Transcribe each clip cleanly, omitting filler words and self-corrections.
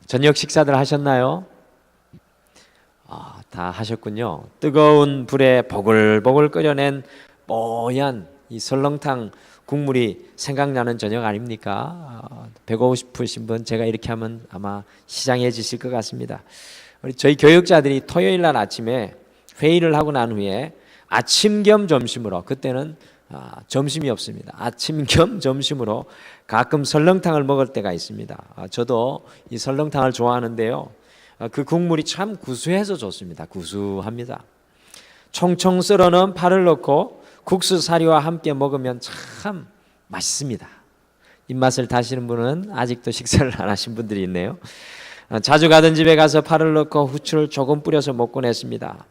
저녁 식사들 하셨나요? 다 하셨군요. 뜨거운 불에 보글보글 끓여낸 뽀얀 이 설렁탕 국물이 생각나는 저녁 아닙니까? 배고프신 분 제가 이렇게 하면 아마 시장해지실 것 같습니다. 저희 교육자들이 토요일 날 아침에 회의를 하고 난 후에 아침 겸 점심으로, 그때는 점심이 없습니다. 아침 겸 점심으로 가끔 설렁탕을 먹을 때가 있습니다. 저도 이 설렁탕을 좋아하는데요, 그 국물이 참 구수해서 좋습니다. 구수합니다. 총총 썰어넣은 파를 넣고 국수 사리와 함께 먹으면 참 맛있습니다. 입맛을 다시는 분은 아직도 식사를 안 하신 분들이 있네요. 자주 가던 집에 가서 파를 넣고 후추를 조금 뿌려서 먹곤 했습니다.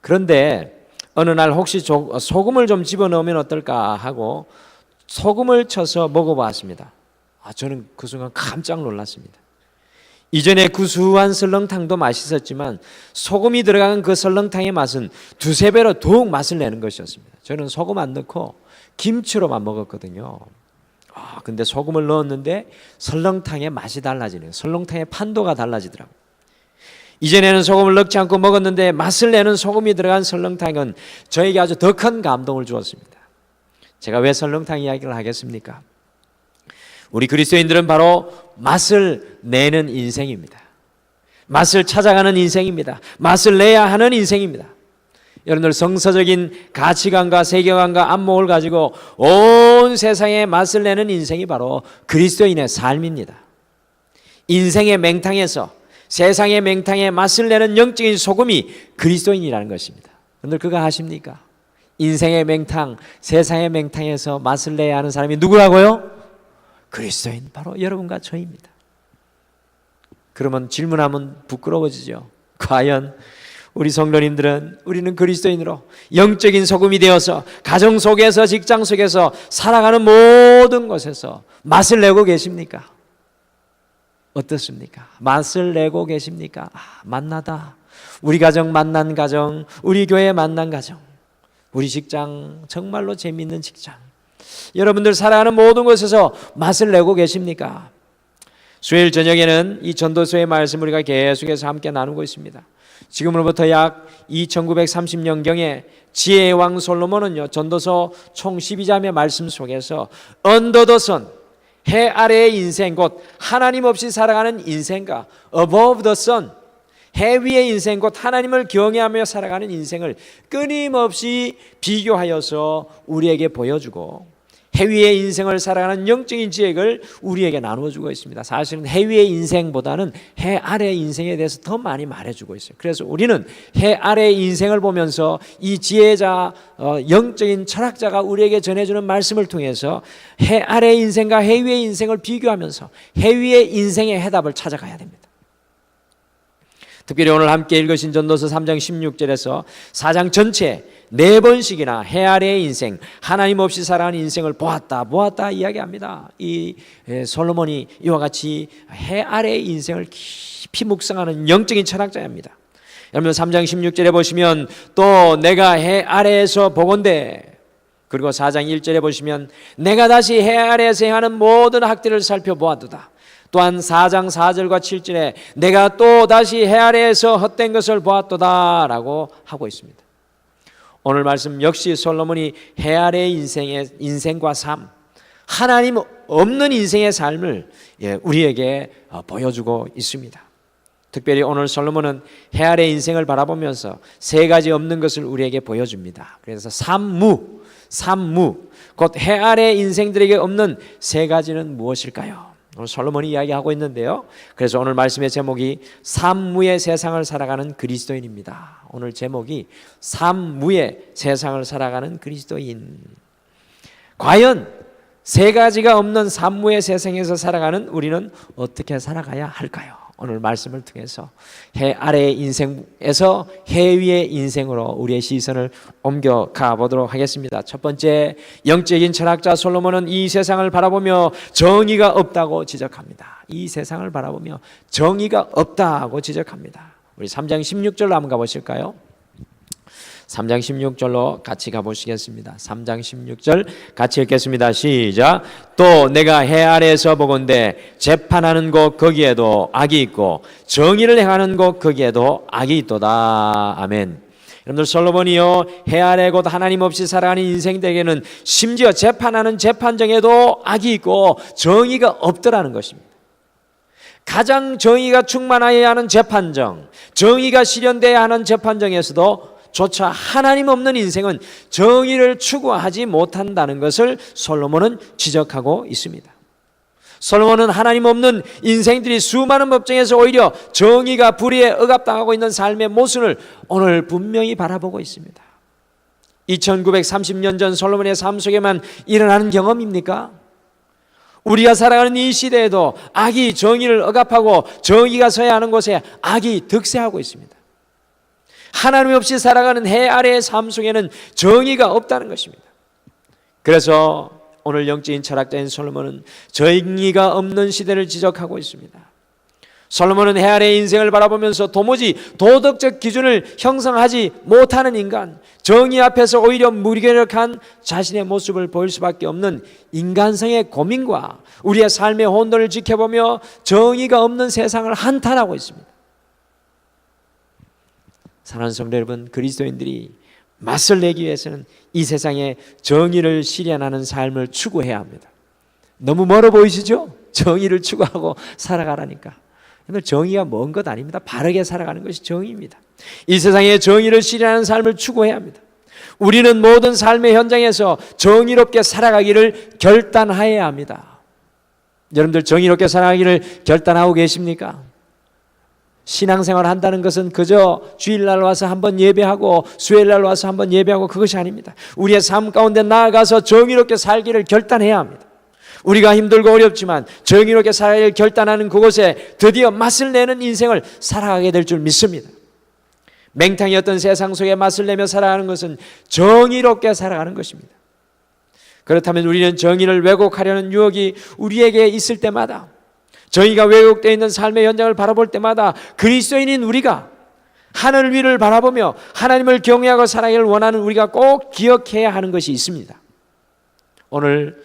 그런데 어느 날 혹시 소금을 좀 집어넣으면 어떨까 하고 소금을 쳐서 먹어봤습니다. 저는 그 순간 깜짝 놀랐습니다. 이전에 구수한 설렁탕도 맛있었지만 소금이 들어간 그 설렁탕의 맛은 두세 배로 더욱 맛을 내는 것이었습니다. 저는 소금 안 넣고 김치로만 먹었거든요. 근데 소금을 넣었는데 설렁탕의 맛이 달라지네요. 설렁탕의 판도가 달라지더라고요. 이전에는 소금을 넣지 않고 먹었는데 맛을 내는 소금이 들어간 설렁탕은 저에게 아주 더 큰 감동을 주었습니다. 제가 왜 설렁탕 이야기를 하겠습니까? 우리 그리스도인들은 바로 맛을 내는 인생입니다. 맛을 찾아가는 인생입니다. 맛을 내야 하는 인생입니다. 여러분들, 성서적인 가치관과 세계관과 안목을 가지고 온 세상에 맛을 내는 인생이 바로 그리스도인의 삶입니다. 인생의 맹탕에서 세상의 맹탕에 맛을 내는 영적인 소금이 그리스도인이라는 것입니다. 여러분들 그거 아십니까? 인생의 맹탕, 세상의 맹탕에서 맛을 내야 하는 사람이 누구라고요? 그리스도인, 바로 여러분과 저입니다. 그러면 질문하면 부끄러워지죠. 과연 우리 성도님들은 우리는 그리스도인으로 영적인 소금이 되어서 가정 속에서, 직장 속에서, 살아가는 모든 곳에서 맛을 내고 계십니까? 어떻습니까? 맛을 내고 계십니까? 맛나다. 우리 가정 만난 가정, 우리 교회 만난 가정, 우리 직장 정말로 재미있는 직장, 여러분들 살아가는 모든 곳에서 맛을 내고 계십니까? 수요일 저녁에는 이 전도서의 말씀 우리가 계속해서 함께 나누고 있습니다. 지금으로부터 약 2930년경에 지혜의 왕 솔로몬은요, 전도서 총 12장의 말씀 속에서 언더 더 선, 해 아래의 인생, 곧 하나님 없이 살아가는 인생과 above the sun, 해 위의 인생, 곧 하나님을 경외하며 살아가는 인생을 끊임없이 비교하여서 우리에게 보여주고, 해 위의 인생을 살아가는 영적인 지혜를 우리에게 나누어주고 있습니다. 사실은 해 위의 인생보다는 해 아래의 인생에 대해서 더 많이 말해주고 있어요. 그래서 우리는 해 아래의 인생을 보면서 이 지혜자, 영적인 철학자가 우리에게 전해주는 말씀을 통해서 해 아래의 인생과 해 위의 인생을 비교하면서 해 위의 인생의 해답을 찾아가야 됩니다. 특별히 오늘 함께 읽으신 전도서 3장 16절에서 4장 전체 4번씩이나 해 아래의 인생, 하나님 없이 살아가는 인생을 보았다 이야기합니다. 이 솔로몬이 이와 같이 해 아래의 인생을 깊이 묵상하는 영적인 철학자입니다. 여러분, 3장 16절에 보시면 또 내가 해 아래에서 보건대, 그리고 4장 1절에 보시면 내가 다시 해 아래에서 행하는 모든 학들을 살펴보았도다. 또한 4장 4절과 7절에 내가 또 다시 해 아래에서 헛된 것을 보았도다 라고 하고 있습니다. 오늘 말씀 역시 솔로몬이 해 아래의 인생과 삶, 하나님 없는 인생의 삶을 우리에게 보여주고 있습니다. 특별히 오늘 솔로몬은 해 아래의 인생을 바라보면서 세 가지 없는 것을 우리에게 보여줍니다. 그래서 삼무, 곧 해 아래의 인생들에게 없는 세 가지는 무엇일까요? 오늘 솔로몬이 이야기하고 있는데요, 그래서 오늘 말씀의 제목이 삼무의 세상을 살아가는 그리스도인입니다. 오늘 제목이 삼무의 세상을 살아가는 그리스도인. 과연 세 가지가 없는 삼무의 세상에서 살아가는 우리는 어떻게 살아가야 할까요? 오늘 말씀을 통해서 해 아래의 인생에서 해 위의 인생으로 우리의 시선을 옮겨가 보도록 하겠습니다. 첫 번째, 영적인 철학자 솔로몬은 이 세상을 바라보며 정의가 없다고 지적합니다. 이 세상을 바라보며 정의가 없다고 지적합니다. 우리 3장 16절로 한번 가보실까요? 3장 16절로 같이 가보시겠습니다. 3장 16절 같이 읽겠습니다. 시작. 또 내가 해 아래에서 보건대 재판하는 곳 거기에도 악이 있고 정의를 행하는 곳 거기에도 악이 있도다. 아멘. 여러분들, 솔로몬이요, 해 아래 곧 하나님 없이 살아가는 인생들에게는 심지어 재판하는 재판정에도 악이 있고 정의가 없더라는 것입니다. 가장 정의가 충만해야 하는 재판정, 정의가 실현돼야 하는 재판정에서도 조차 하나님 없는 인생은 정의를 추구하지 못한다는 것을 솔로몬은 지적하고 있습니다. 솔로몬은 하나님 없는 인생들이 수많은 법정에서 오히려 정의가 불의에 억압당하고 있는 삶의 모순을 오늘 분명히 바라보고 있습니다. 2930년 전 솔로몬의 삶 속에만 일어나는 경험입니까? 우리가 살아가는 이 시대에도 악이 정의를 억압하고 정의가 서야 하는 곳에 악이 득세하고 있습니다. 하나님 없이 살아가는 해 아래의 삶 속에는 정의가 없다는 것입니다. 그래서 오늘 영적인 철학자인 솔로몬은 정의가 없는 시대를 지적하고 있습니다. 솔로몬은 해 아래의 인생을 바라보면서 도무지 도덕적 기준을 형성하지 못하는 인간, 정의 앞에서 오히려 무기력한 자신의 모습을 보일 수밖에 없는 인간성의 고민과 우리의 삶의 혼돈을 지켜보며 정의가 없는 세상을 한탄하고 있습니다. 사랑하는 성도 여러분, 그리스도인들이 맞설 내기 위해서는 이 세상에 정의를 실현하는 삶을 추구해야 합니다. 너무 멀어 보이시죠? 정의를 추구하고 살아가라니까. 정의가 먼 것 아닙니다. 바르게 살아가는 것이 정의입니다. 이 세상에 정의를 실현하는 삶을 추구해야 합니다. 우리는 모든 삶의 현장에서 정의롭게 살아가기를 결단해야 합니다. 여러분들, 정의롭게 살아가기를 결단하고 계십니까? 신앙생활 한다는 것은 그저 주일날 와서 한번 예배하고 수요일날 와서 한번 예배하고 그것이 아닙니다. 우리의 삶 가운데 나아가서 정의롭게 살기를 결단해야 합니다. 우리가 힘들고 어렵지만 정의롭게 살기를 결단하는 그곳에 드디어 맛을 내는 인생을 살아가게 될 줄 믿습니다. 맹탕이었던 세상 속에 맛을 내며 살아가는 것은 정의롭게 살아가는 것입니다. 그렇다면 우리는 정의를 왜곡하려는 유혹이 우리에게 있을 때마다, 정의가 왜곡되어 있는 삶의 현장을 바라볼 때마다 그리스도인인 우리가 하늘 위를 바라보며 하나님을 경외하고 살아가기를 원하는 우리가 꼭 기억해야 하는 것이 있습니다. 오늘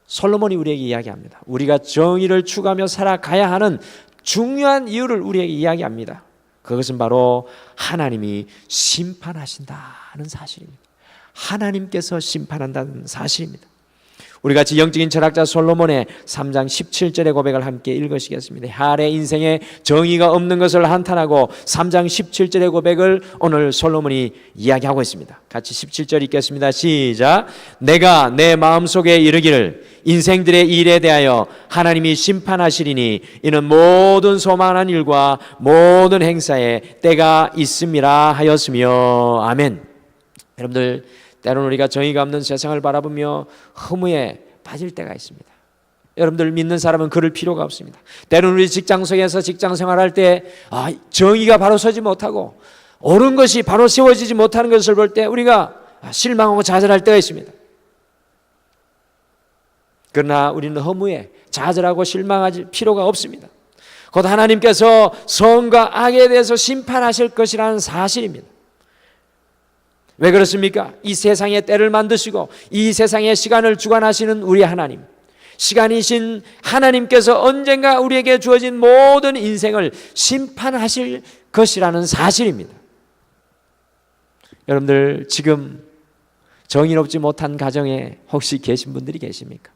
솔로몬이 우리에게 이야기합니다. 우리가 정의를 추구하며 살아가야 하는 중요한 이유를 우리에게 이야기합니다. 그것은 바로 하나님이 심판하신다는 사실입니다. 하나님께서 심판한다는 사실입니다. 우리 같이 영적인 철학자 솔로몬의 3장 17절의 고백을 함께 읽으시겠습니다. 해 아래 인생에 정의가 없는 것을 한탄하고 3장 17절의 고백을 오늘 솔로몬이 이야기하고 있습니다. 같이 17절 읽겠습니다. 시작. 내가 내 마음속에 이르기를 인생들의 일에 대하여 하나님이 심판하시리니 이는 모든 소망한 일과 모든 행사에 때가 있음이라 하였으며. 아멘. 여러분들, 때로는 우리가 정의가 없는 세상을 바라보며 허무에 빠질 때가 있습니다. 여러분들, 믿는 사람은 그럴 필요가 없습니다. 때로는 우리 직장 속에서 직장 생활할 때 정의가 바로 서지 못하고 옳은 것이 바로 세워지지 못하는 것을 볼 때 우리가 실망하고 좌절할 때가 있습니다. 그러나 우리는 허무에 좌절하고 실망할 필요가 없습니다. 곧 하나님께서 선과 악에 대해서 심판하실 것이라는 사실입니다. 왜 그렇습니까? 이 세상의 때를 만드시고 이 세상의 시간을 주관하시는 우리 하나님, 시간이신 하나님께서 언젠가 우리에게 주어진 모든 인생을 심판하실 것이라는 사실입니다. 여러분들, 지금 정의롭지 못한 가정에 혹시 계신 분들이 계십니까?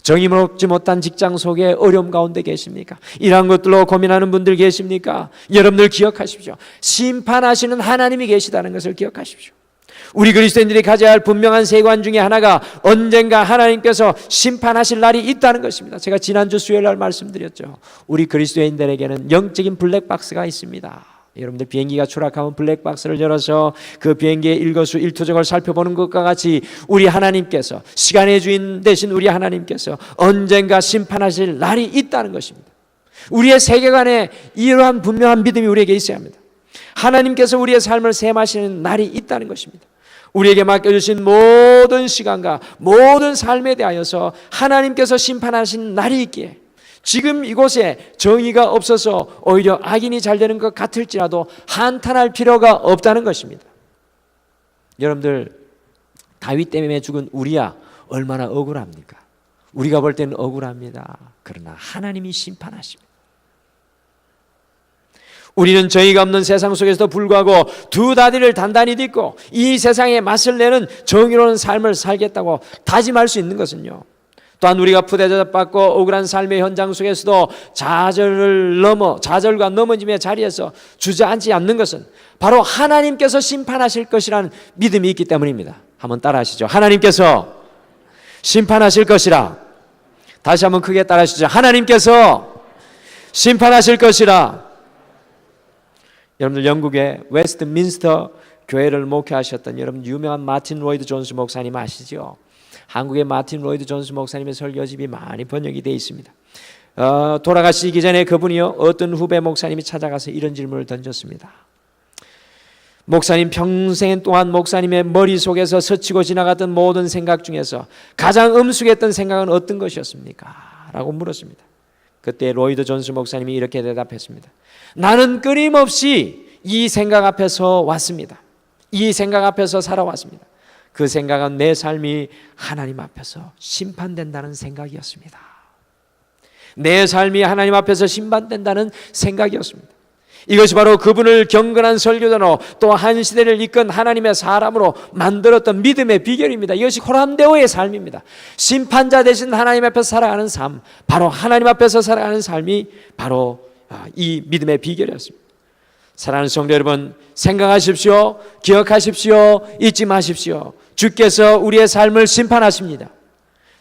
정의롭지 못한 직장 속에 어려움 가운데 계십니까? 이러한 것들로 고민하는 분들 계십니까? 여러분들 기억하십시오. 심판하시는 하나님이 계시다는 것을 기억하십시오. 우리 그리스도인들이 가져야 할 분명한 세관 중에 하나가 언젠가 하나님께서 심판하실 날이 있다는 것입니다. 제가 지난주 수요일 날 말씀드렸죠. 우리 그리스도인들에게는 영적인 블랙박스가 있습니다. 여러분들, 비행기가 추락하면 블랙박스를 열어서 그 비행기의 일거수일투족을 살펴보는 것과 같이 우리 하나님께서, 시간의 주인 되신 우리 하나님께서 언젠가 심판하실 날이 있다는 것입니다. 우리의 세계관에 이러한 분명한 믿음이 우리에게 있어야 합니다. 하나님께서 우리의 삶을 셈하시는 날이 있다는 것입니다. 우리에게 맡겨주신 모든 시간과 모든 삶에 대하여서 하나님께서 심판하신 날이 있기에 지금 이곳에 정의가 없어서 오히려 악인이 잘 되는 것 같을지라도 한탄할 필요가 없다는 것입니다. 여러분들 다윗 때문에 죽은 우리야 얼마나 억울합니까? 우리가 볼 때는 억울합니다. 그러나 하나님이 심판하십니다. 우리는 정의가 없는 세상 속에서도 불구하고 두 다리를 단단히 딛고 이 세상에 맞설 내는 정의로운 삶을 살겠다고 다짐할 수 있는 것은요, 또한 우리가 푸대접받고 억울한 삶의 현장 속에서도 좌절과 넘어짐의 자리에서 주저앉지 않는 것은 바로 하나님께서 심판하실 것이라는 믿음이 있기 때문입니다. 한번 따라하시죠. 하나님께서 심판하실 것이라. 다시 한번 크게 따라하시죠. 하나님께서 심판하실 것이라. 여러분들 영국의 웨스트민스터 교회를 목회하셨던 여러분 유명한 마틴 로이드 존스 목사님 아시죠? 한국의 마틴 로이드 존스 목사님의 설교집이 많이 번역이 되어 있습니다. 돌아가시기 전에 그분이요, 어떤 후배 목사님이 찾아가서 이런 질문을 던졌습니다. 목사님 평생 동안 목사님의 머릿속에서 스치고 지나갔던 모든 생각 중에서 가장 음숙했던 생각은 어떤 것이었습니까? 라고 물었습니다. 그때 로이드 존스 목사님이 이렇게 대답했습니다. 나는 끊임없이 이 생각 앞에서 왔습니다. 이 생각 앞에서 살아왔습니다. 그 생각은 내 삶이 하나님 앞에서 심판된다는 생각이었습니다. 내 삶이 하나님 앞에서 심판된다는 생각이었습니다. 이것이 바로 그분을 경건한 설교자로 또 한 시대를 이끈 하나님의 사람으로 만들었던 믿음의 비결입니다. 이것이 호람데오의 삶입니다. 심판자 되신 하나님 앞에서 살아가는 삶, 바로 하나님 앞에서 살아가는 삶이 바로 이 믿음의 비결이었습니다. 사랑하는 성도 여러분, 생각하십시오. 기억하십시오. 잊지 마십시오. 주께서 우리의 삶을 심판하십니다.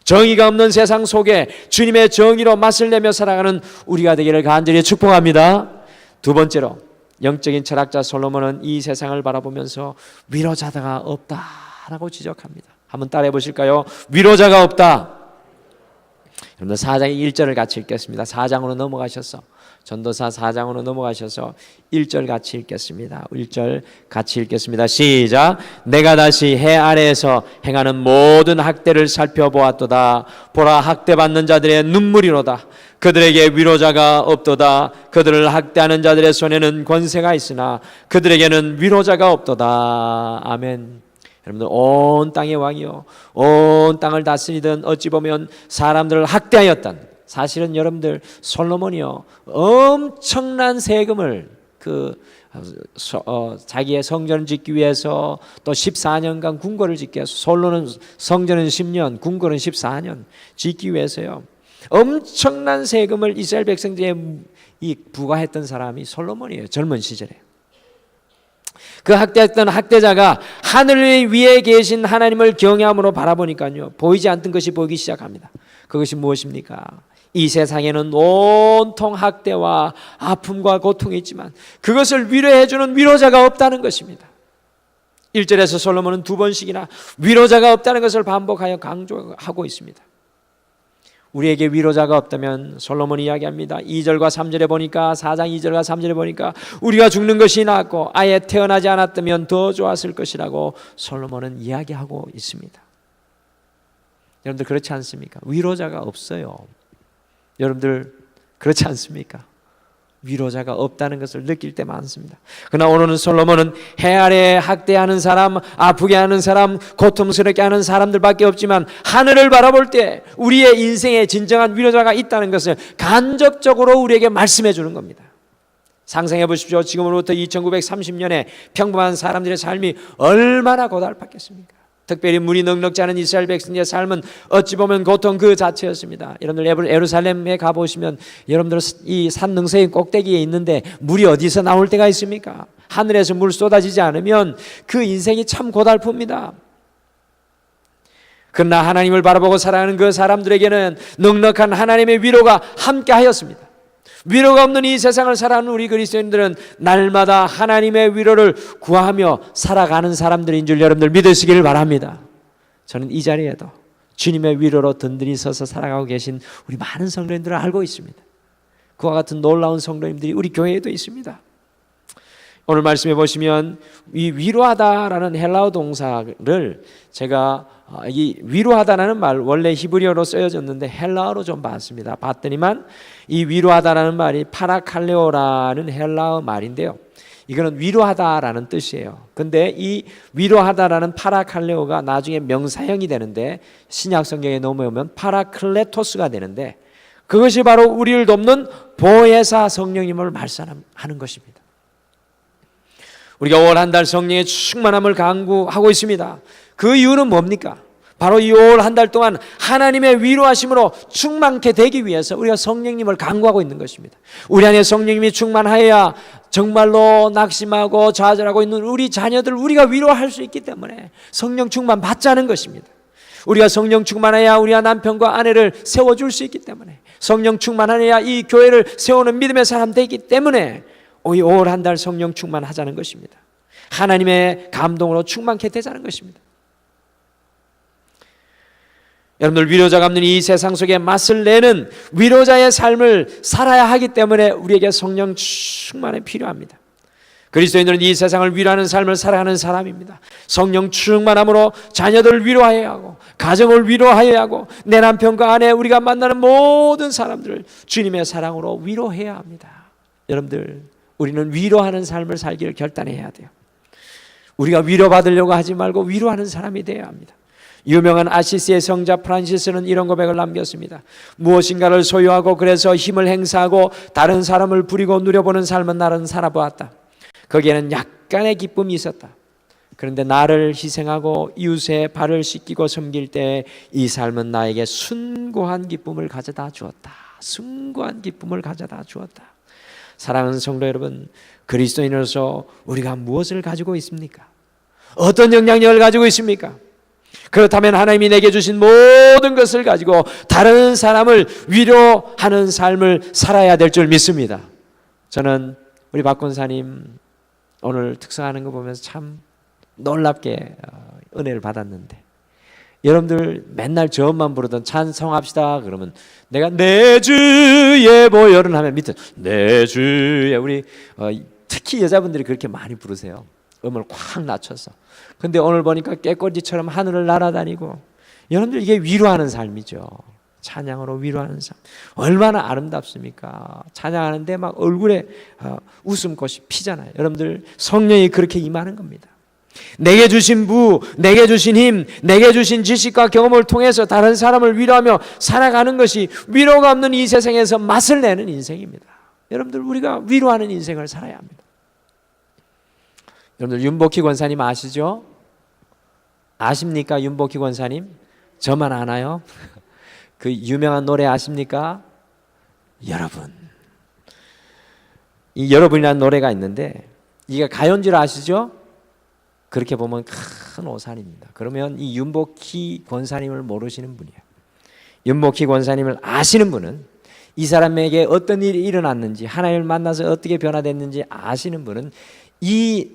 정의가 없는 세상 속에 주님의 정의로 맛을 내며 살아가는 우리가 되기를 간절히 축복합니다. 두 번째로, 영적인 철학자 솔로몬은 이 세상을 바라보면서 위로자가 없다라고 지적합니다. 한번 따라해 보실까요? 위로자가 없다. 여러분들 4장의 1절을 같이 읽겠습니다. 4장으로 넘어가셔서, 전도서 4장으로 넘어가셔서 1절 같이 읽겠습니다. 1절 같이 읽겠습니다. 시작. 내가 다시 해 아래에서 행하는 모든 학대를 살펴보았도다. 보라, 학대받는 자들의 눈물이로다. 그들에게 위로자가 없도다. 그들을 학대하는 자들의 손에는 권세가 있으나 그들에게는 위로자가 없도다. 아멘. 여러분들, 온 땅의 왕이요, 온 땅을 다스리던 어찌 보면 사람들을 학대하였던, 사실은 여러분들 솔로몬이요, 엄청난 세금을 자기의 성전을 짓기 위해서 또 14년간 궁궐을 짓기 위해서, 솔로는 성전은 10년, 궁궐은 14년 짓기 위해서요, 엄청난 세금을 이스라엘 백성들에 부과했던 사람이 솔로몬이에요. 젊은 시절에. 그 학대했던 학대자가 하늘 위에 계신 하나님을 경외함으로 바라보니까요, 보이지 않던 것이 보이기 시작합니다. 그것이 무엇입니까? 이 세상에는 온통 학대와 아픔과 고통이 있지만 그것을 위로해 주는 위로자가 없다는 것입니다. 1절에서 솔로몬은 두 번씩이나 위로자가 없다는 것을 반복하여 강조하고 있습니다. 우리에게 위로자가 없다면 솔로몬이 이야기합니다. 2절과 3절에 보니까, 4장 2절과 3절에 보니까 우리가 죽는 것이 낫고 아예 태어나지 않았다면 더 좋았을 것이라고 솔로몬은 이야기하고 있습니다. 여러분들 그렇지 않습니까? 위로자가 없어요. 여러분들 그렇지 않습니까? 위로자가 없다는 것을 느낄 때 많습니다. 그러나 오늘은 솔로몬은 해 아래에 학대하는 사람, 아프게 하는 사람, 고통스럽게 하는 사람들밖에 없지만 하늘을 바라볼 때 우리의 인생에 진정한 위로자가 있다는 것을 간접적으로 우리에게 말씀해 주는 겁니다. 상상해 보십시오. 지금으로부터 2930년에 평범한 사람들의 삶이 얼마나 고달팠겠습니까? 특별히 물이 넉넉지 않은 이스라엘 백성의 삶은 어찌 보면 고통 그 자체였습니다. 여러분들 예루살렘에 가보시면 여러분들 이 산 능선의 꼭대기에 있는데 물이 어디서 나올 때가 있습니까? 하늘에서 물 쏟아지지 않으면 그 인생이 참 고달픕니다. 그러나 하나님을 바라보고 살아가는 그 사람들에게는 넉넉한 하나님의 위로가 함께 하였습니다. 위로가 없는 이 세상을 살아가는 우리 그리스도인들은 날마다 하나님의 위로를 구하며 살아가는 사람들인 줄 여러분들 믿으시기를 바랍니다. 저는 이 자리에도 주님의 위로로 든든히 서서 살아가고 계신 우리 많은 성도님들을 알고 있습니다. 그와 같은 놀라운 성도님들이 우리 교회에도 있습니다. 오늘 말씀해 보시면 이 위로하다라는 헬라어 동사를 제가 이 위로하다라는 말 원래 히브리어로 쓰여졌는데 헬라어로 좀 봤습니다. 봤더니만 이 위로하다라는 말이 파라칼레오라는 헬라어 말인데요. 이거는 위로하다라는 뜻이에요. 근데 이 위로하다라는 파라칼레오가 나중에 명사형이 되는데 신약 성경에 넘어오면 파라클레토스가 되는데 그것이 바로 우리를 돕는 보혜사 성령님을 말씀하는 것입니다. 우리가 올 한 달 성령의 충만함을 간구하고 있습니다. 그 이유는 뭡니까? 바로 이 올 한 달 동안 하나님의 위로하심으로 충만케 되기 위해서 우리가 성령님을 간구하고 있는 것입니다. 우리 안에 성령님이 충만하여야 정말로 낙심하고 좌절하고 있는 우리 자녀들 우리가 위로할 수 있기 때문에 성령 충만 받자는 것입니다. 우리가 성령 충만해야 우리가 남편과 아내를 세워줄 수 있기 때문에 성령 충만해야 이 교회를 세우는 믿음의 사람 되기 때문에 올 한 달 성령 충만하자는 것입니다. 하나님의 감동으로 충만케 되자는 것입니다. 여러분들 위로자가 없는 이 세상 속에 맛을 내는 위로자의 삶을 살아야 하기 때문에 우리에게 성령 충만이 필요합니다. 그리스도인들은 이 세상을 위로하는 삶을 살아가는 사람입니다. 성령 충만함으로 자녀들을 위로하여야 하고 가정을 위로하여야 하고 내 남편과 아내 우리가 만나는 모든 사람들을 주님의 사랑으로 위로해야 합니다. 여러분들 우리는 위로하는 삶을 살기를 결단해야 돼요. 우리가 위로받으려고 하지 말고 위로하는 사람이 되어야 합니다. 유명한 아시시의 성자 프란시스는 이런 고백을 남겼습니다. 무엇인가를 소유하고 그래서 힘을 행사하고 다른 사람을 부리고 누려보는 삶은 나는 살아보았다. 거기에는 약간의 기쁨이 있었다. 그런데 나를 희생하고 이웃의 발을 씻기고 섬길 때 이 삶은 나에게 숭고한 기쁨을 가져다 주었다. 숭고한 기쁨을 가져다 주었다. 사랑하는 성도 여러분, 그리스도인으로서 우리가 무엇을 가지고 있습니까? 어떤 영향력을 가지고 있습니까? 그렇다면 하나님이 내게 주신 모든 것을 가지고 다른 사람을 위로하는 삶을 살아야 될 줄 믿습니다. 저는 우리 박 권사님 오늘 특성하는 거 보면서 참 놀랍게 은혜를 받았는데, 여러분들 맨날 저음만 부르던 찬송합시다 그러면 내가 내 주의 보혈은 하면 밑에 내 주의, 우리 특히 여자분들이 그렇게 많이 부르세요. 음을 확 낮춰서. 근데 오늘 보니까 깨꼬지처럼 하늘을 날아다니고, 여러분들 이게 위로하는 삶이죠. 찬양으로 위로하는 삶 얼마나 아름답습니까? 찬양하는데 막 얼굴에 웃음꽃이 피잖아요. 여러분들 성령이 그렇게 임하는 겁니다. 내게 주신 부, 내게 주신 힘, 내게 주신 지식과 경험을 통해서 다른 사람을 위로하며 살아가는 것이 위로가 없는 이 세상에서 맛을 내는 인생입니다. 여러분들 우리가 위로하는 인생을 살아야 합니다. 여러분들 윤복희 권사님 아시죠? 아십니까? 윤복희 권사님? 저만 아나요? 그 유명한 노래 아십니까? 여러분. 이 여러분이라는 노래가 있는데 이게 가요인 줄 아시죠? 그렇게 보면 큰 오산입니다. 그러면 이 윤복희 권사님을 모르시는 분이에요. 윤복희 권사님을 아시는 분은 이 사람에게 어떤 일이 일어났는지, 하나님을 만나서 어떻게 변화됐는지 아시는 분은 이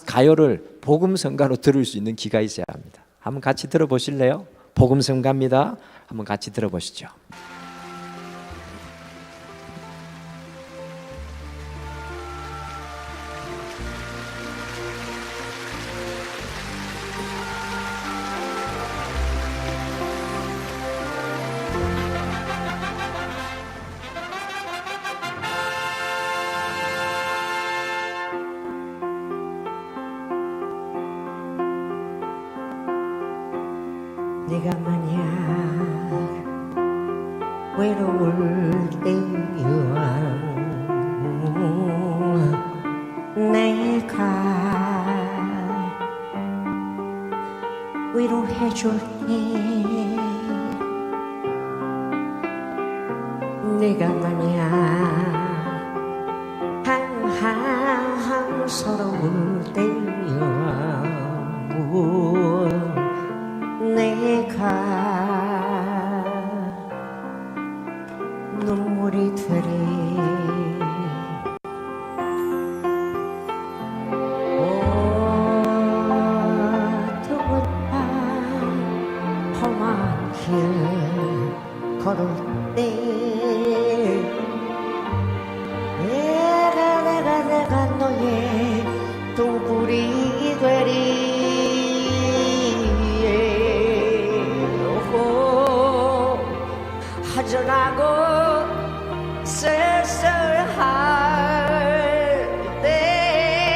가요를 복음성가로 들을 수 있는 귀가 있어야 합니다. 한번 같이 들어보실래요? 복음성가입니다. 한번 같이 들어보시죠. 네가 만약 외로울 때야 내가 위로해줄게. 네가 만약 항상 서러울 때야 내가 눈물이 되리. 어두운 밤 험한 길 걸을 때 내가 너의 등불이 되리. 허전하고 쓸쓸할 때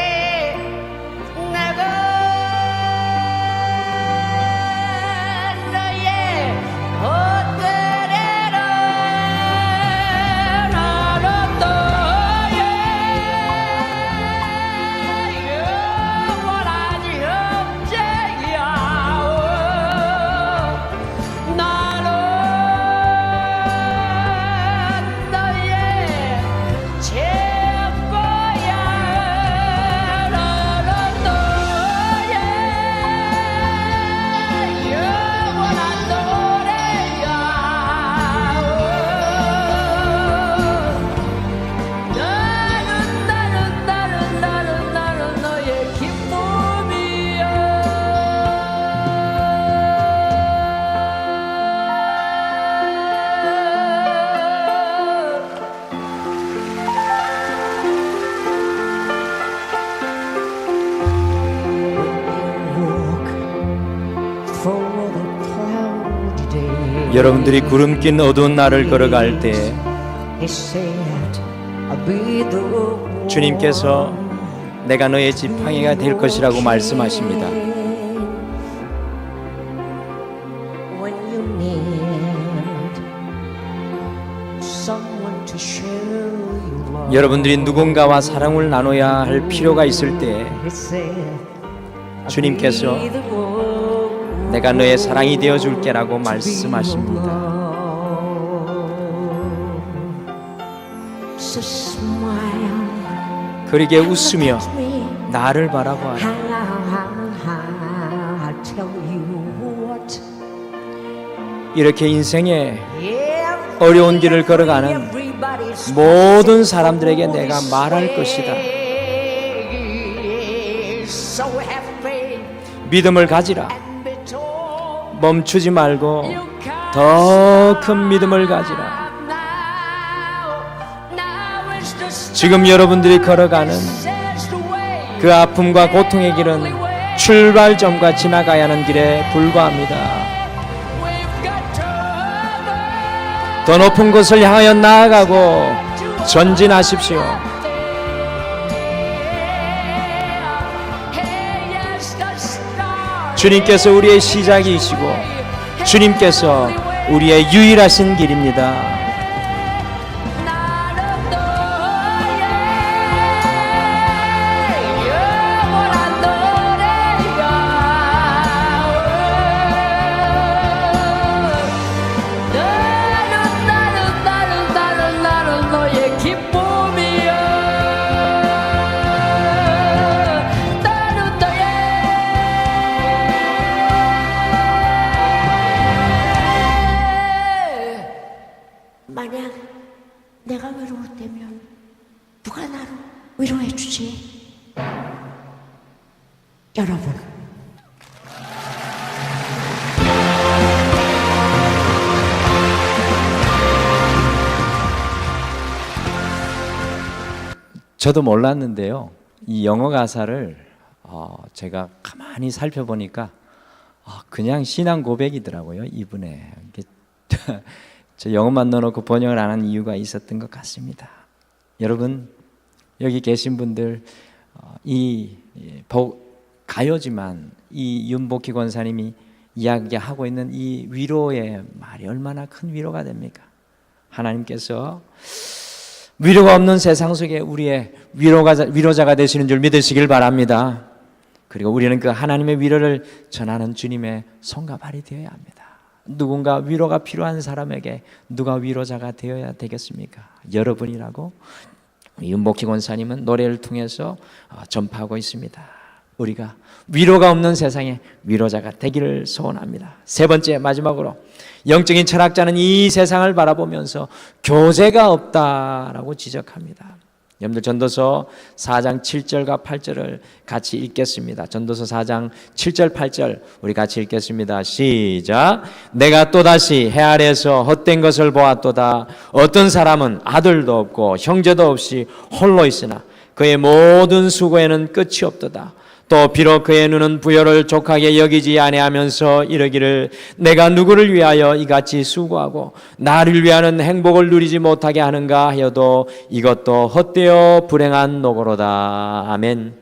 여러분들이 구름 낀 어두운 날을 걸어갈 때 He said, I'll be the one. 주님께서 내가 너의 지팡이가 될 것이라고 말씀하십니다. When you need someone to show you love. 여러분들이 누군가와 사랑을 나눠야 할 필요가 있을 때 He said, I'll 주님께서 be the one. 내가 너의 사랑이 되어 줄게라고 말씀하십니다. So smile. 그러게 웃으며 나를 바라보아라. I'll tell you what. 이렇게 인생에 어려운 길을 걸어가는 모든 사람들에게 내가 말할 것이다. 믿음을 가지라. 멈추지 말고 더 큰 믿음을 가지라. 지금 여러분들이 걸어가는 그 아픔과 고통의 길은 출발점과 지나가야 하는 길에 불과합니다. 더 높은 곳을 향하여 나아가고 전진하십시오. 주님께서 우리의 시작이시고 주님께서 우리의 유일하신 길입니다. 만약 내가 외로웠다면 누가 나를 위로해 주지? 여러분. 저도 몰랐는데요. 이 영어 가사를 제가 가만히 살펴보니까 그냥 신앙 고백이더라고요. 이분의 저 영어만 넣어놓고 번역을 안 한 이유가 있었던 것 같습니다. 여러분 여기 계신 분들 가요지만 이 윤복희 권사님이 이야기하고 있는 이 위로의 말이 얼마나 큰 위로가 됩니까? 하나님께서 위로가 없는 세상 속에 우리의 위로자가 되시는 줄 믿으시길 바랍니다. 그리고 우리는 그 하나님의 위로를 전하는 주님의 손과 발이 되어야 합니다. 누군가 위로가 필요한 사람에게 누가 위로자가 되어야 되겠습니까? 여러분이라고 윤복희 권사님은 노래를 통해서 전파하고 있습니다. 우리가 위로가 없는 세상에 위로자가 되기를 소원합니다. 세 번째 마지막으로 영적인 철학자는 이 세상을 바라보면서 교제가 없다라고 지적합니다. 여러분들 전도서 4장 7절과 8절을 같이 읽겠습니다. 전도서 4장 7절 8절 우리 같이 읽겠습니다. 시작. 내가 또다시 해 아래에서 헛된 것을 보았도다. 어떤 사람은 아들도 없고 형제도 없이 홀로 있으나 그의 모든 수고에는 끝이 없도다. 또 비록 그의 눈은 부요를 족하게 여기지 아니하면서 이르기를 내가 누구를 위하여 이같이 수고하고 나를 위하는 행복을 누리지 못하게 하는가 하여도 이것도 헛되어 불행한 노고로다. 아멘.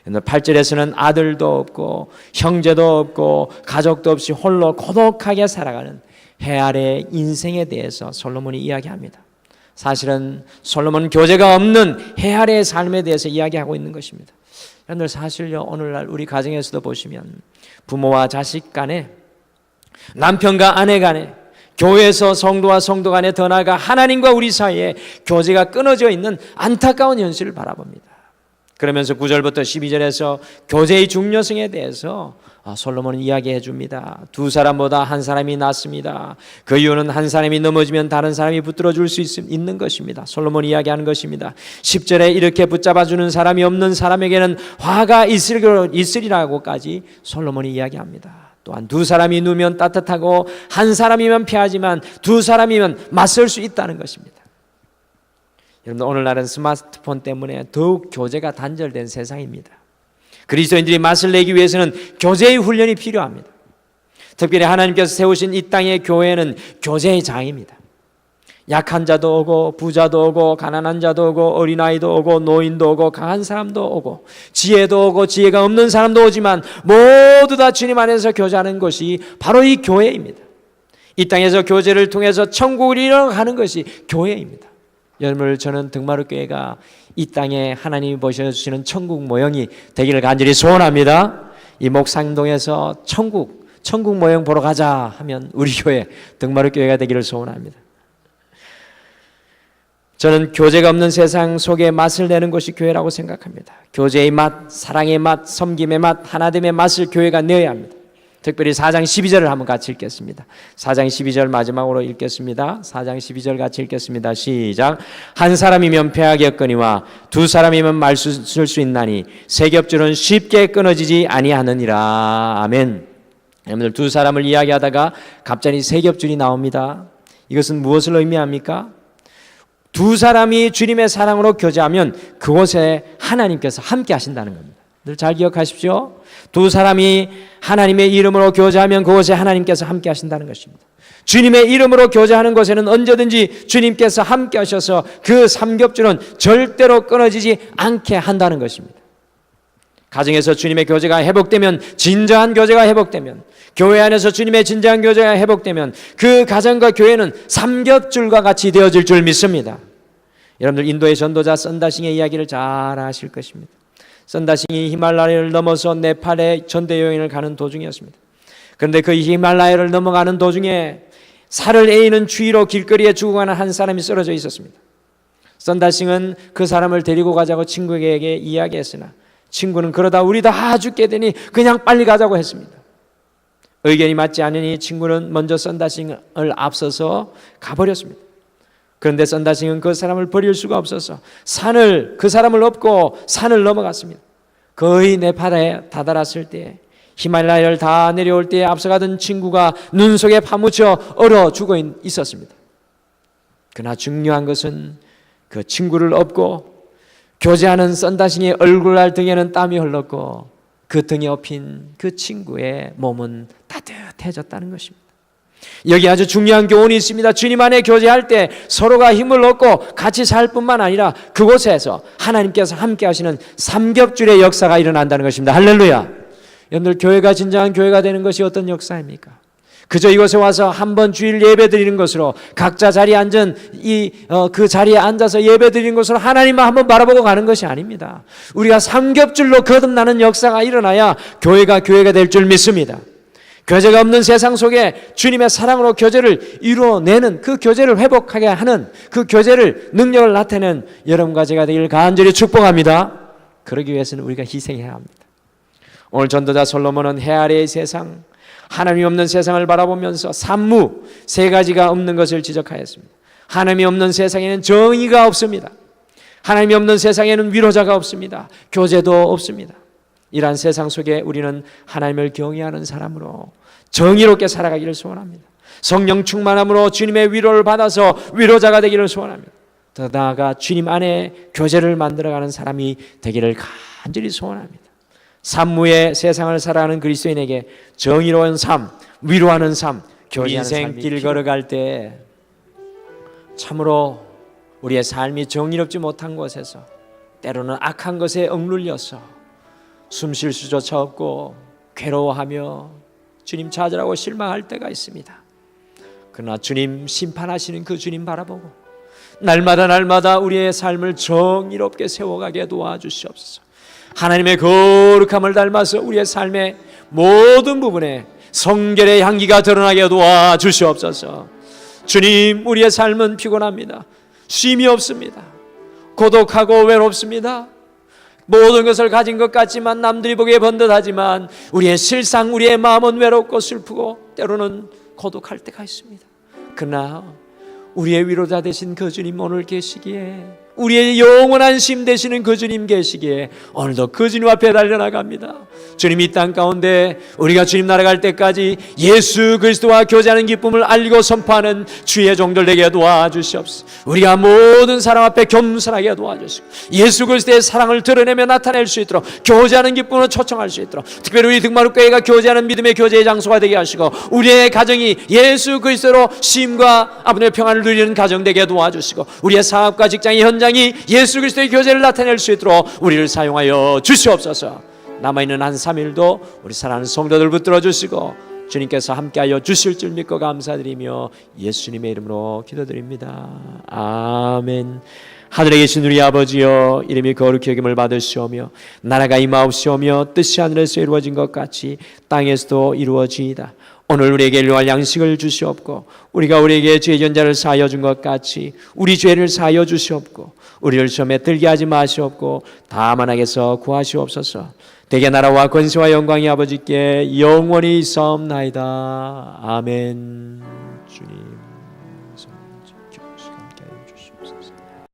8절에서는 아들도 없고 형제도 없고 가족도 없이 홀로 고독하게 살아가는 해 아래 인생에 대해서 솔로몬이 이야기합니다. 사실은 솔로몬은 교제가 없는 해 아래의 삶에 대해서 이야기하고 있는 것입니다. 여러분들 사실요 오늘날 우리 가정에서도 보시면 부모와 자식 간에 남편과 아내 간에 교회에서 성도와 성도 간에 더 나아가 하나님과 우리 사이에 교제가 끊어져 있는 안타까운 현실을 바라봅니다. 그러면서 9절부터 12절에서 교제의 중요성에 대해서 솔로몬은 이야기해 줍니다. 두 사람보다 한 사람이 낫습니다. 그 이유는 한 사람이 넘어지면 다른 사람이 붙들어 줄 수 있는 것입니다. 솔로몬이 이야기하는 것입니다. 10절에 이렇게 붙잡아주는 사람이 없는 사람에게는 화가 있으리라고까지 솔로몬이 이야기합니다. 또한 두 사람이 누우면 따뜻하고 한 사람이면 피하지만 두 사람이면 맞설 수 있다는 것입니다. 여러분 오늘날은 스마트폰 때문에 더욱 교제가 단절된 세상입니다. 그리스도인들이 맛을 내기 위해서는 교제의 훈련이 필요합니다. 특별히 하나님께서 세우신 이 땅의 교회는 교제의 장입니다. 약한 자도 오고 부자도 오고 가난한 자도 오고 어린아이도 오고 노인도 오고 강한 사람도 오고 지혜도 오고 지혜가 없는 사람도 오지만 모두 다 주님 안에서 교제하는 것이 바로 이 교회입니다. 이 땅에서 교제를 통해서 천국을 이뤄가는 것이 교회입니다. 여러분, 저는 등마루교회가 이 땅에 하나님이 보셔주시는 천국 모형이 되기를 간절히 소원합니다. 이 목상동에서 천국 모형 보러 가자 하면 우리 교회 등마루교회가 되기를 소원합니다. 저는 교제가 없는 세상 속에 맛을 내는 것이 교회라고 생각합니다. 교제의 맛, 사랑의 맛, 섬김의 맛, 하나됨의 맛을 교회가 내어야 합니다. 특별히 4장 12절을 한번 같이 읽겠습니다. 4장 12절 마지막으로 읽겠습니다. 4장 12절 같이 읽겠습니다. 시작. 한 사람이면 패하겠거니와 두 사람이면 말 쓸 수 있나니 세 겹줄은 쉽게 끊어지지 아니하느니라. 아멘. 여러분들, 두 사람을 이야기하다가 갑자기 세 겹줄이 나옵니다. 이것은 무엇을 의미합니까? 두 사람이 주님의 사랑으로 교제하면 그곳에 하나님께서 함께 하신다는 겁니다. 늘 잘 기억하십시오. 두 사람이 하나님의 이름으로 교제하면 그곳에 하나님께서 함께 하신다는 것입니다. 주님의 이름으로 교제하는 곳에는 언제든지 주님께서 함께 하셔서 그 삼겹줄은 절대로 끊어지지 않게 한다는 것입니다. 가정에서 주님의 교제가 회복되면, 진정한 교제가 회복되면, 교회 안에서 주님의 진정한 교제가 회복되면 그 가정과 교회는 삼겹줄과 같이 되어질 줄 믿습니다. 여러분들, 인도의 전도자 선다싱의 이야기를 잘 아실 것입니다. 선다싱이 히말라야를 넘어서 네팔에 전대 여행을 가는 도중이었습니다. 그런데 그 히말라야를 넘어가는 도중에 살을 에이는 추위로 길거리에 죽어가는 한 사람이 쓰러져 있었습니다. 선다싱은 그 사람을 데리고 가자고 친구에게 이야기했으나 친구는 그러다 우리 다 죽게 되니 그냥 빨리 가자고 했습니다. 의견이 맞지 않으니 친구는 먼저 선다싱을 앞서서 가버렸습니다. 그런데 선다싱은 그 사람을 버릴 수가 없어서 그 사람을 업고 산을 넘어갔습니다. 거의 네팔에 다다랐을 때, 히말라야를 다 내려올 때에 앞서가던 친구가 눈 속에 파묻혀 얼어 죽어 있었습니다. 그러나 중요한 것은 그 친구를 업고 교제하는 선다싱의 얼굴알 등에는 땀이 흘렀고 그 등에 업힌 그 친구의 몸은 따뜻해졌다는 것입니다. 여기 아주 중요한 교훈이 있습니다. 주님 안에 교제할 때 서로가 힘을 얻고 같이 살 뿐만 아니라 그곳에서 하나님께서 함께 하시는 삼겹줄의 역사가 일어난다는 것입니다. 할렐루야. 여러분들, 교회가 진정한 교회가 되는 것이 어떤 역사입니까? 그저 이곳에 와서 한번 주일 예배 드리는 것으로, 각자 자리에 앉은 그 자리에 앉아서 예배 드리는 것으로 하나님만 한번 바라보고 가는 것이 아닙니다. 우리가 삼겹줄로 거듭나는 역사가 일어나야 교회가 될 줄 믿습니다. 교제가 없는 세상 속에 주님의 사랑으로 교제를 이루어내는, 그 교제를 회복하게 하는, 그 교제를 능력을 나타내는 여러분과 제가 되기를 간절히 축복합니다. 그러기 위해서는 우리가 희생해야 합니다. 오늘 전도자 솔로몬은 해 아래의 세상, 하나님이 없는 세상을 바라보면서 산무 세 가지가 없는 것을 지적하였습니다. 하나님이 없는 세상에는 정의가 없습니다. 하나님이 없는 세상에는 위로자가 없습니다. 교제도 없습니다. 이러한 세상 속에 우리는 하나님을 경외하는 사람으로 정의롭게 살아가기를 소원합니다. 성령 충만함으로 주님의 위로를 받아서 위로자가 되기를 소원합니다. 더 나아가 주님 안에 교제를 만들어가는 사람이 되기를 간절히 소원합니다. 산무의 세상을 살아가는 그리스도인에게 정의로운 삶, 위로하는 삶, 인생 길 걸어갈 때 참으로 우리의 삶이 정의롭지 못한 곳에서 때로는 악한 것에 억눌려서 숨 쉴 수조차 없고 괴로워하며 주님 찾으라고 실망할 때가 있습니다. 그러나 주님 심판하시는 그 주님 바라보고 날마다 우리의 삶을 정의롭게 세워가게 도와주시옵소서. 하나님의 거룩함을 닮아서 우리의 삶의 모든 부분에 성결의 향기가 드러나게 도와주시옵소서. 주님, 우리의 삶은 피곤합니다. 쉼이 없습니다. 고독하고 외롭습니다. 모든 것을 가진 것 같지만, 남들이 보기에 번듯하지만 우리의 실상, 우리의 마음은 외롭고 슬프고 때로는 고독할 때가 있습니다. 그러나 우리의 위로자 되신 그 주님 오늘 계시기에 우리의 영원한 심 되시는 그 주님 계시기에 오늘도 그 주님 앞에 달려나갑니다. 주님 이 땅 가운데 우리가 주님 나라 갈 때까지 예수 그리스도와 교제하는 기쁨을 알고 선포하는 주의 종들 되게 도와주시옵소서. 우리가 모든 사람 앞에 겸손하게 도와주시고 예수 그리스도의 사랑을 드러내며 나타낼 수 있도록 교제하는 기쁨으로 초청할 수 있도록 특별히 우리 등마루교회가 교제하는 믿음의 교제의 장소가 되게 하시고 우리의 가정이 예수 그리스도로 쉼과 아버지의 평안을 누리는 가정 되게 도와주시고 우리의 사업과 직장의 현장이 예수 그리스도의 교제를 나타낼 수 있도록 우리를 사용하여 주시옵소서. 남아있는 한 3일도 우리 사랑하는 성도들 붙들어 주시고 주님께서 함께하여 주실 줄 믿고 감사드리며 예수님의 이름으로 기도드립니다. 아멘. 하늘에 계신 우리 아버지여, 이름이 거룩히 여김을 받으시오며 나라가 임하옵시오며 뜻이 하늘에서 이루어진 것 같이 땅에서도 이루어지이다. 오늘 우리에게 일용할 양식을 주시옵고 우리가 우리에게 죄 전자를 사하여 준 것 같이 우리 죄를 사하여 주시옵고 우리를 시험에 들게 하지 마시옵고 다만 악에서 구하시옵소서. 대개 나라와 권세와 영광이 아버지께 영원히 있사옵나이다. 아멘.